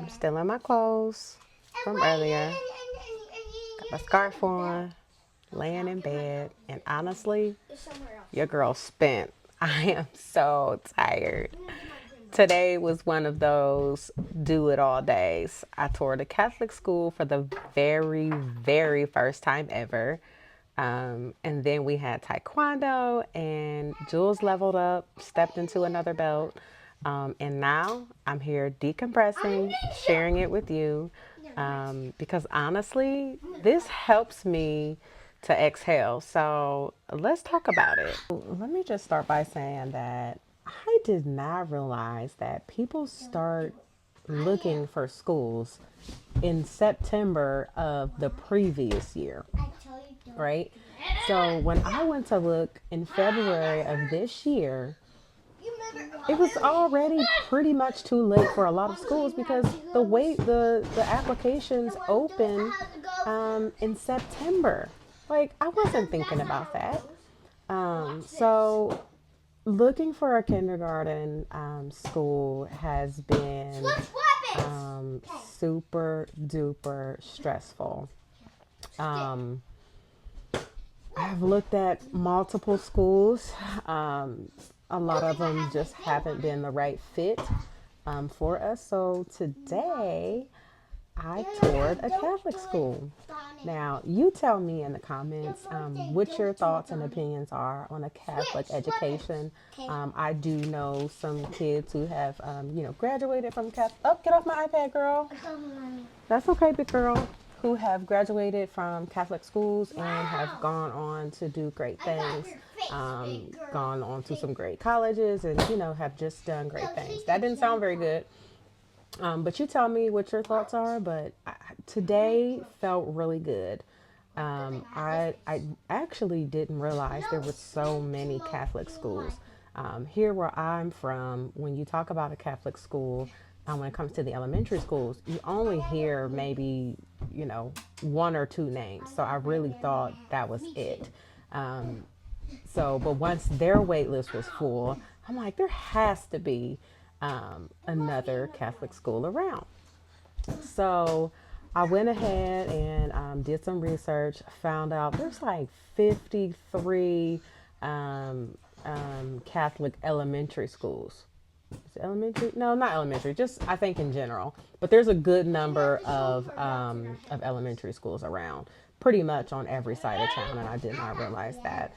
I'm still in my clothes from earlier. Got my scarf on, laying in bed, and honestly, your girl spent. I am so tired. Today was one of those do it all days. I toured a Catholic school for the very first time ever. And then we had taekwondo, and Jules leveled up, stepped into another belt. And now I'm here decompressing, sharing it with you. Because honestly, this helps me to exhale. So let's talk about it. Let me just start by saying that I did not realize that people start looking for schools in September of the previous year, right? So when I went to look in February of this year, it was already pretty much too late for a lot of schools because the applications open in September. Like I wasn't thinking about that. So looking for a kindergarten school has been super duper stressful. Um, I've looked at multiple schools. A lot of them just haven't been the right fit for us. So today I toured a Catholic school. Now, you tell me in the comments what your thoughts and opinions are on a Catholic education. I do know some kids who have, graduated from Catholic. Oh, get off my iPad, girl. That's okay, big girl. Who have graduated from Catholic schools and have gone on to do great things, gone on to some great colleges, and have just done great things. That didn't sound very good, but you tell me what your thoughts are. But today felt really good. I actually didn't realize there were so many Catholic schools. Here where I'm from, when you talk about a Catholic school, when it comes to the elementary schools, you only hear maybe, one or two names. So I really thought that was it. But once their wait list was full, I'm like, there has to be another Catholic school around. So I went ahead and did some research, found out there's like 53 Catholic elementary schools. Is it elementary? No, not elementary. Just I think in general. But there's a good number of elementary schools around, pretty much on every side of town, and I did not realize that.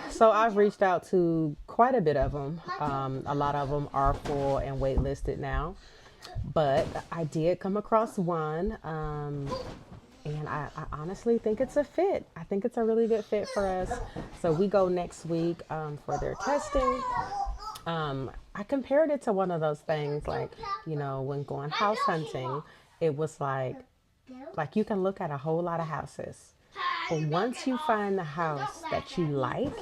So I've reached out to quite a bit of them. A lot of them are full and waitlisted now, but I did come across one, and I honestly think it's a fit. I think it's a really good fit for us. So we go next week for their testing. I compared it to one of those things like, when going house hunting, it was like you can look at a whole lot of houses. But once you find the house that you like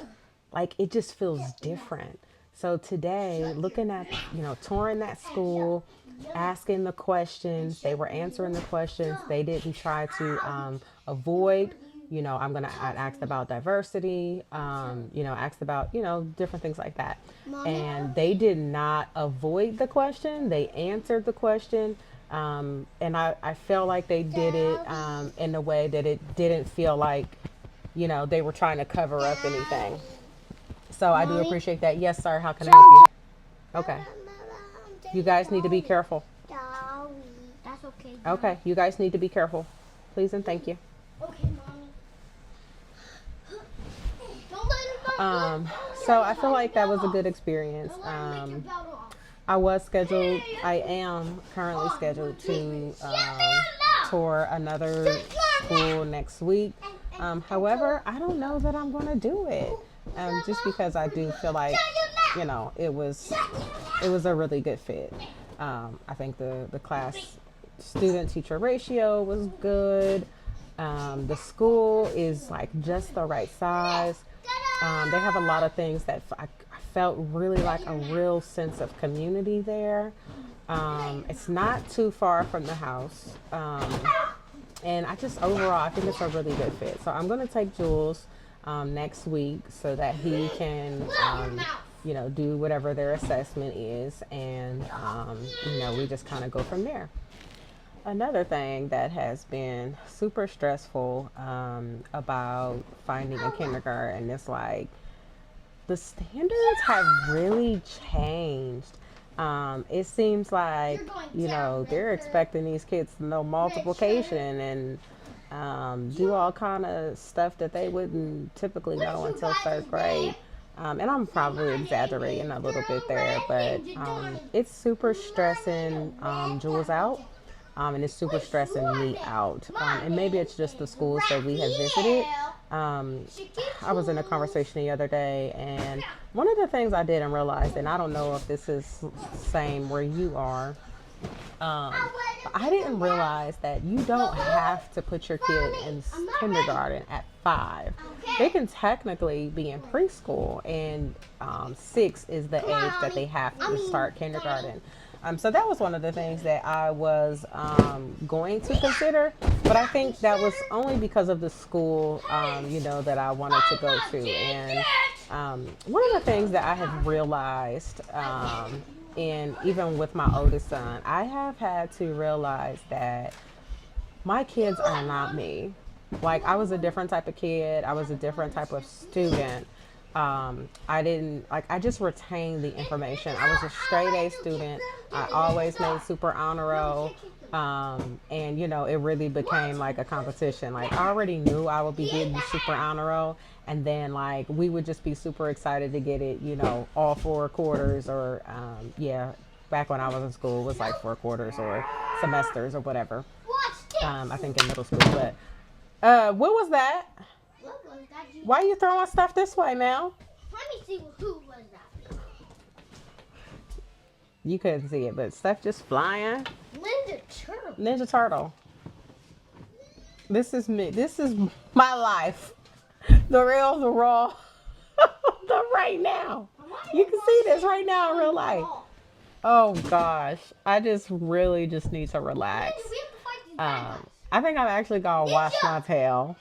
it just feels different. So today, looking at, touring that school, asking the questions, they were answering the questions. They didn't try to avoid, I asked about diversity, asked about, different things like that. And they did not avoid the question. They answered the question. And I felt like they did it in a way that it didn't feel like, they were trying to cover up anything. So I do appreciate that. Yes, sir. How can I help you? Okay. You guys need to be careful. That's okay. Okay. You guys need to be careful. Please and thank you. Okay, mommy. Don't let him So I feel like that was a good experience. I am currently scheduled to tour another school next week. However, I don't know that I'm going to do it. Just because I do feel like, it was a really good fit. I think the class student teacher ratio was good. The school is like just the right size. They have a lot of things that I felt really like a real sense of community there. It's not too far from the house. And I think it's a really good fit. So I'm going to take Jules next week so that he can do whatever their assessment is, and we just kind of go from there. Another thing that has been super stressful about finding a kindergarten is like the standards have really changed. It seems like, they're expecting these kids to know multiplication and do all kind of stuff that they wouldn't typically know until third grade. And I'm probably exaggerating a little bit there, but it's super stressing Jules out. And it's super stressing me out. And maybe it's just the schools that we have visited. Um, I was in a conversation the other day, and one of the things I didn't realize, and I don't know if this is same where you are, I didn't realize that you don't have to put your kid in kindergarten at 5. They can technically be in preschool, and 6 is the age that they have to start kindergarten. So that was one of the things that I was going to consider, but I think that was only because of the school, that I wanted to go to. And one of the things that I have realized, and even with my oldest son, I have had to realize that my kids are not me. Like, I was a different type of kid. I was a different type of student. I didn't like. I just retained the information. I was a straight A student. I always made super honor roll, and it really became like a competition. Like, I already knew I would be getting super honor roll, and then like we would just be super excited to get it. All 4 quarters, or yeah, back when I was in school, it was like 4 quarters or semesters or whatever. I think in middle school, but what was that? Why are you throwing stuff this way now? Let me see who was that. You couldn't see it, but stuff just flying. Linda Turtle. Ninja Turtle. This is me. This is my life. The real, the raw. The right now. You can see this right now in real life. Oh gosh. I just really just need to relax. I think I'm actually gonna wash my tail.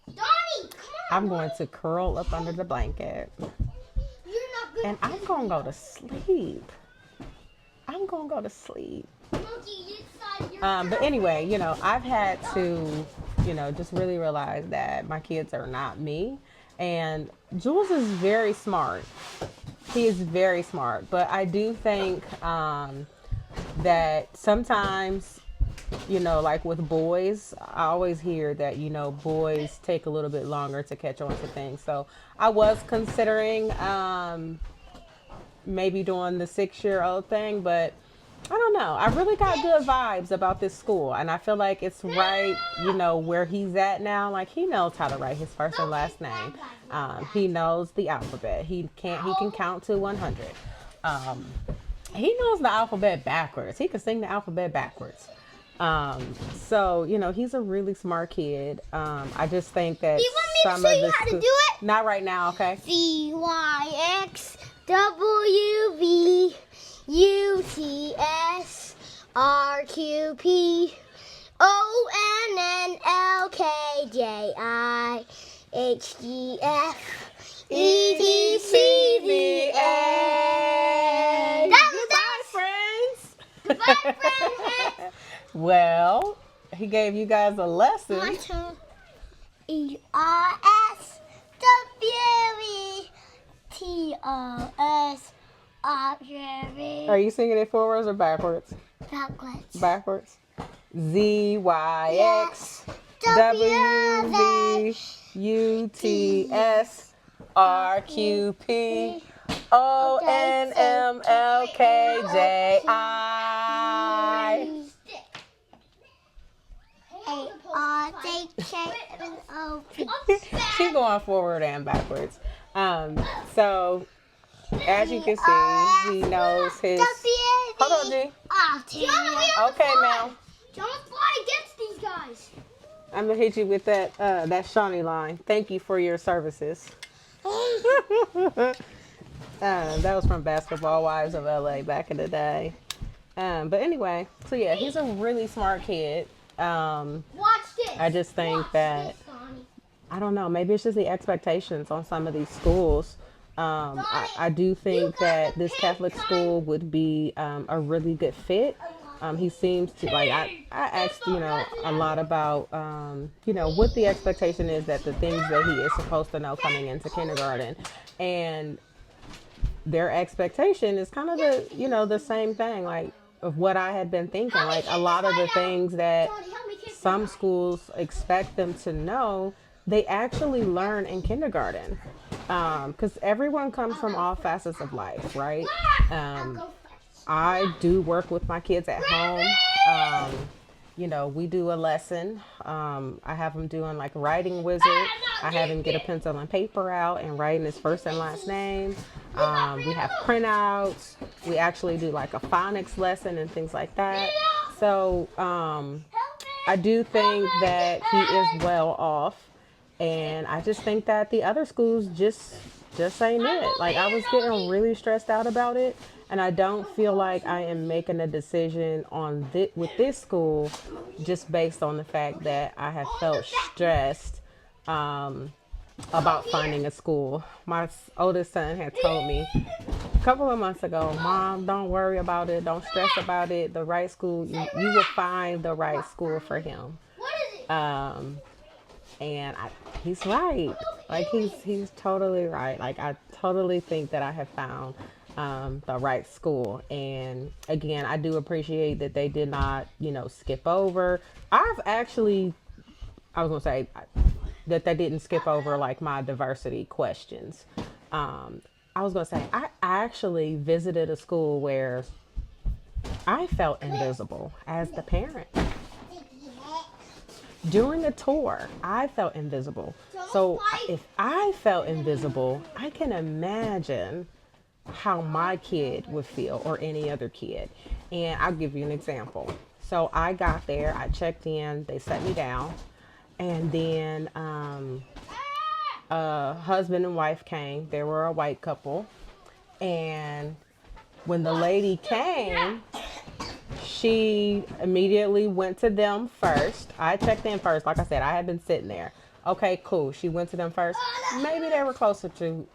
Donnie, come on. I'm going to curl up under the blanket. You're not good. And I'm gonna go to sleep. I'm gonna go to sleep. But anyway, I've had to, just really realize that my kids are not me. And Jules is very smart. He is very smart. But I do think that sometimes, like with boys, I always hear that, boys take a little bit longer to catch on to things. So I was considering maybe doing the 6-year-old thing, but I don't know. I really got good vibes about this school, and I feel like it's right, where he's at now. Like, he knows how to write his first and last name. He knows the alphabet. He can count to 100. He knows the alphabet backwards. He can sing the alphabet backwards. So, he's a really smart kid. I just think that Do you want me to show you how to do it? Not right now, okay? WYXWVUTSRQPONNLKJIHDCVA. Goodbye, friends. Goodbye, friends. Well, he gave you guys a lesson. My turn. ERSWVTOSRQV. Are you singing it forwards or backwards? Backwards. Backwards. ZYXWVUTSRQPONNLKJI. She's going forward and backwards. So, as you can see, he knows his. Hold on, G. Okay, now. Don't fly against these guys. I'm gonna hit you with that Shawnee line. Thank you for your services. That was from Basketball Wives of LA back in the day. But anyway, so yeah, he's a really smart kid. Watch this. I just think that, I don't know, maybe it's just the expectations on some of these schools. I do think that this Catholic school would be a really good fit. He seems to like I asked a lot about what the expectation is that the things that he is supposed to know coming into kindergarten, and their expectation is kind of the same thing, like of what I had been thinking, like a lot of the things that some schools expect them to know, they actually learn in kindergarten, because everyone comes from all facets of life, right? um, I do work with my kids at home. We do a lesson. I have him doing like writing wizard. I have him get a pencil and paper out and writing his first and last name. We have printouts. We actually do like a phonics lesson and things like that. So I do think that he is well off, and I just think that the other schools just ain't it. Like I was getting really stressed out about it, and I don't feel like I am making a decision on with this school just based on the fact that I have felt stressed about finding a school. My oldest son had told me a couple of months ago, Mom, don't worry about it. Don't stress about it. The right school, you will find the right school for him. Um, and he's right. Like he's totally right. Like I totally think that I have found the right school. And again, I do appreciate that they did not, skip over. I've actually, I was gonna say that they didn't skip over like my diversity questions. Um, I was gonna say I actually visited a school where I felt invisible as the parent. During the tour, I felt invisible. So if I felt invisible, I can imagine how my kid would feel or any other kid. And I'll give you an example. So I got there, I checked in, they set me down, and then a husband and wife came. They were a white couple. And when the lady came, she immediately went to them first. I checked in first. Like I said, I had been sitting there. Okay, cool. She went to them first. Maybe they were closer to,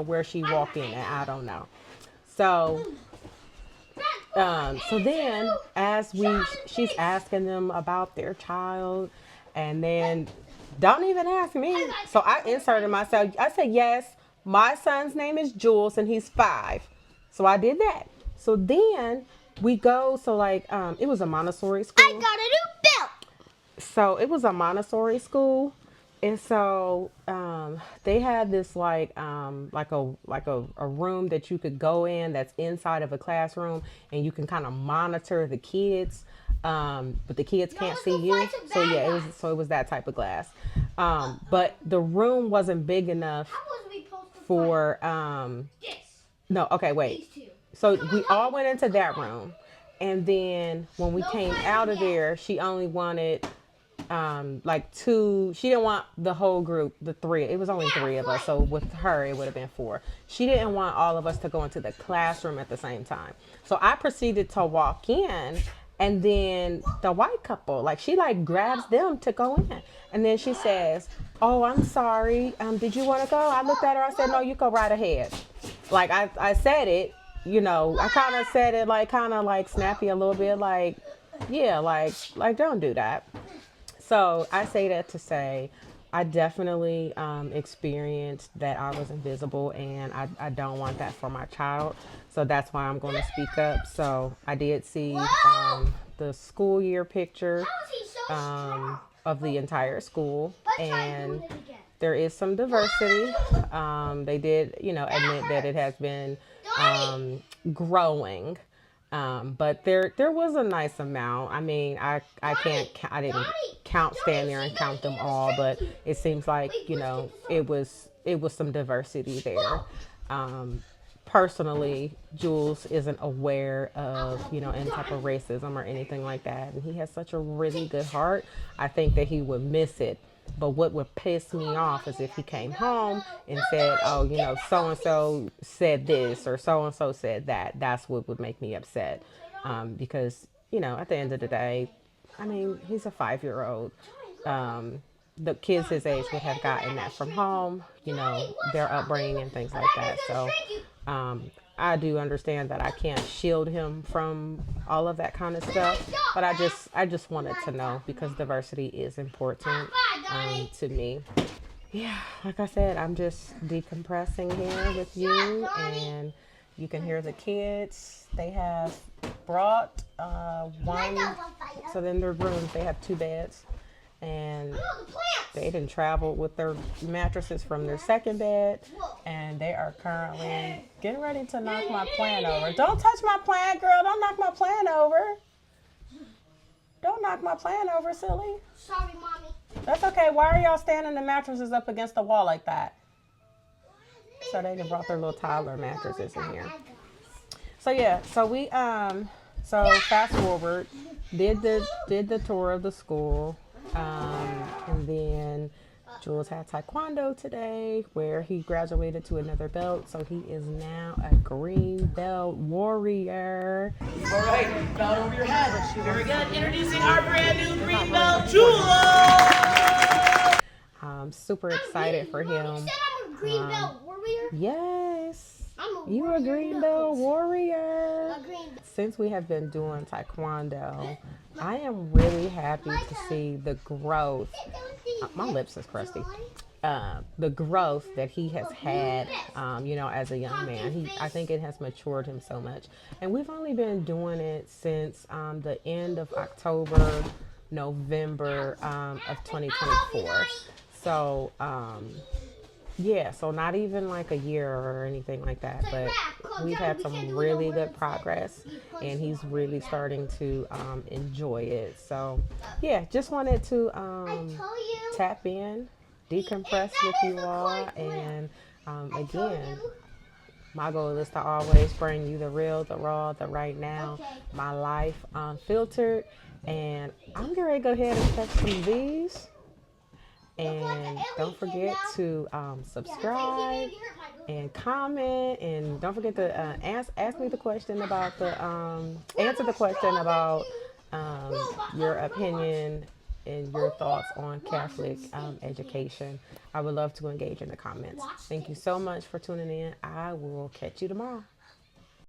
where she walked in at. I don't know. So, so then she's asking them about their child, and then don't even ask me. So I inserted myself. I said, yes, my son's name is Jules, and he's 5. So I did that. So then we go. So like, it was a Montessori I school. got a new belt. So it was a Montessori school, and so they had this like a room that you could go in that's inside of a classroom, and you can kind of monitor the kids, but the kids can't see you. So yeah, it was that type of glass, but the room wasn't big enough How was we supposed to for this? no, okay, wait. These two. So we all went into that room, and then when we came out of there, she only wanted like 2. She didn't want the whole group, the 3. It was only 3 of us, so with her it would have been 4. She didn't want all of us to go into the classroom at the same time. So I proceeded to walk in, and then the white couple, like she like grabs them to go in, and then she says, "Oh, I'm sorry. Did you want to go?" I looked at her. I said, "No, you go right ahead." Like I said it, I kind of said it like kind of like snappy a little bit, like yeah, like don't do that. So I say that to say I definitely experienced that I was invisible, and I don't want that for my child. So that's why I'm going to speak up. So I did see the school year picture How is he so strong? of the entire school, Let's try and doing it again. there is some diversity. They did, admit that it has been growing. But there was a nice amount. I mean, I didn't stand there and count them all, but it seems like it was some diversity there. Um, Personally, Jules isn't aware of any type of racism or anything like that, and he has such a really good heart. I think that he would miss it. But what would piss me off is if he came home and said, "Oh, so and so said this or so and so said that." That's what would make me upset, because at the end of the day, I mean, he's a 5-year-old. Um, the kids his age would have gotten that from home, you know, their upbringing and things like that. So I do understand that I can't shield him from all of that kind of stuff, but I just wanted to know because diversity is important to me. Yeah, like I said, I'm just decompressing here with you, and you can hear the kids. They have brought one, so in their rooms they have two beds, and they didn't travel with their mattresses from their second bed, and they are currently getting ready to knock my plant over. Don't touch my plant, girl. Don't knock my plant over. Don't knock my plant over, silly. Sorry, mommy. That's okay. Why are y'all standing the mattresses up against the wall like that? So they brought their little toddler mattresses in here. So yeah, so we so fast forward, did the tour of the school, and then Jules had taekwondo today, where he graduated to another belt, so he is now a green belt warrior. All right, belt over your head. Very good. Introducing our brand new green belt, Jules. I'm super excited for him. You said I'm a green belt warrior? Yes, I'm a you a green belt warrior. A green belt. Since we have been doing taekwondo, I am really happy to see the growth. My lips is crusty. The growth that he has had, you know, as a young man. I think it has matured him so much. And we've only been doing it since the end of October, November of 2024. So, yeah, so not even like a year or anything like that, but we've had some really good progress, and he's really starting to enjoy it. So, yeah, just wanted to tap in, decompress with you all, and again, my goal is to always bring you the real, the raw, the right now, my life unfiltered, and I'm going to go ahead and catch some of these. And don't forget to subscribe and comment, and don't forget to ask me the question about answer the question about your opinion and your thoughts on Catholic education. I would love to engage in the comments. Thank you so much for tuning in. I will catch you tomorrow.